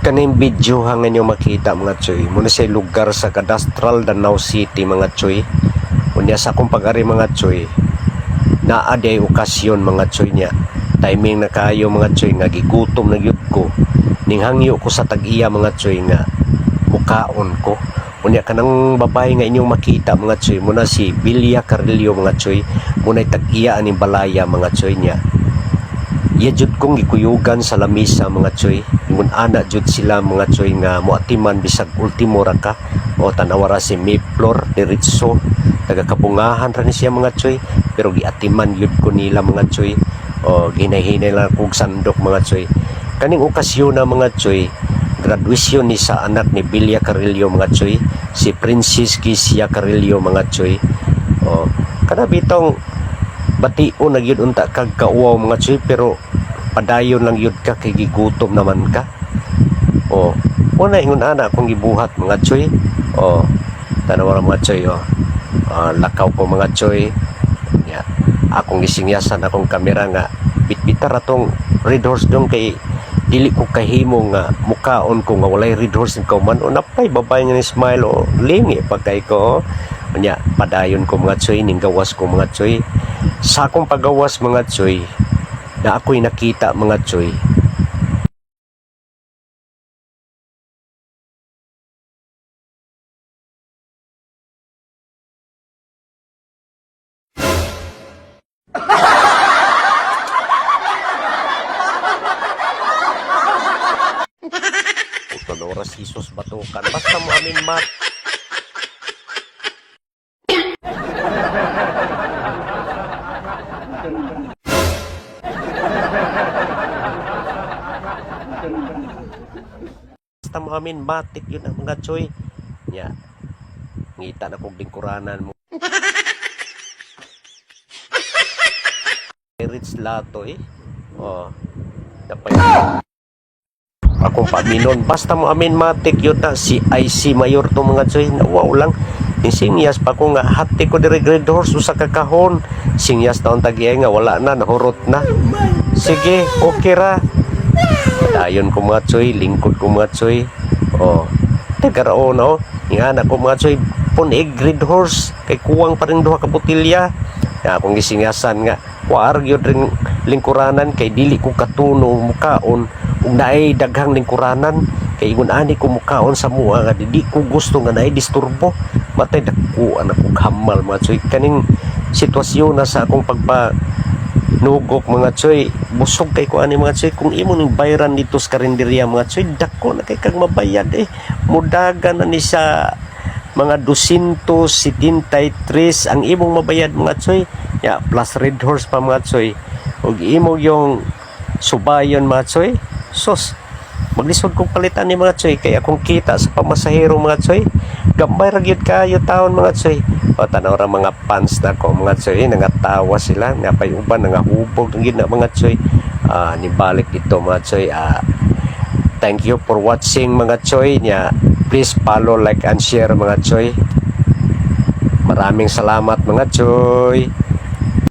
Kaning video hangin nyo makita mga choy, muna sa lugar sa Cadastral Danau City mga choy. Unya sa akong pag-ari mga choy, naa day okasyon mga choy niya. Timing na kayo mga choy nga gigutom na gyud ko. Ning hangyo ko sa tag-iya mga choy nga mukaon ko. Unya kanang babae nga inyong makita mga choy, muna si Bilya Carrillo mga choy, muna tag-iya aning balaya mga choy niya. Iya jud kong gikuyugan sa lamisa mga choy. Ingon ana jud sila mga choy nga moatiman bisag ultimo ra ka o tanawara si Miplor diretso nagakabungahan ra ni siya mga choy, pero giatiman jud ko nila mga choy o ginahinay lang kog sandok mga choy. Kaning okasyon na mga choy, graduation ni sa anak ni Bilya Carrillo mga choy, si Princess Kisia Carrillo mga choy. O kada bitong bation na gyud unta kag kauwaw mga choy, pero padayon lang yun ka kay gigutom naman ka. O una ingon ana akong gibuhat mga choy. O tanaw mga choy lakaw ko mga choy ya. Akong gisingyasan akong kamera nga bitbitar atong red horse dong kay dili ko kahimo nga mukaon ko nga walay red horse in man o napay babay nga ni smile o lingi pagkay ko. Nya padayon ko mga choy, ning gawas ko mga choy. Sa akong pagawas mga choy, na ako'y nakita mga choy, Dolores Jesus batukan basta mo amin mat. Basta mo amin matik yun ang mga choy nya. Ngita na kong lingkuranan mo Rich Lato dapat akong paminon basta mo amin matik yun na si IC Mayor to mga choy. Wow lang singyas pa ko nga hati ko dire red horse usa ka kahon, singyas taon tagiay nga wala na, nahurot na. Sige okay ra, dayon ko mga choy, lingkod ko mga choy. Tagaraon nga na ko mga choy punig red horse kay kuwang pa rin duha ka botilya. Akong gisingyasan nga war gyud ring lingkuranan kay dili ko katuno mukaon ug naay daghang lingkuranan kay ingon ani ko mukaon sa mua nga di ko gusto nga naay disturbo matay dako anak kog hamal mga choy. Kaning sitwasyon na sa akong pagpanugok mga choy, busog kay ko ani mga choy. Kung imo ning bayran dito sa karinderya mga choy, dako na kay kag mabayad mudagan na ni sa mga 273 ang imong mabayad mga choy ya, plus red horse pa mga choy ug imo yung subayon mga choy. Sos maglisod kong palitan ni mga choy kay akong kita sa pamasahero mga choy. Gambay ra gyud kayo taon mga choy. O tanaw ra mga fans na ko mga choy, nangatawa sila nga pay uban nangahubog gyud na mga choy. Nibalik dito mga choy. Thank you for watching mga choy nya. Please follow, like and share mga choy. Maraming salamat mga choy.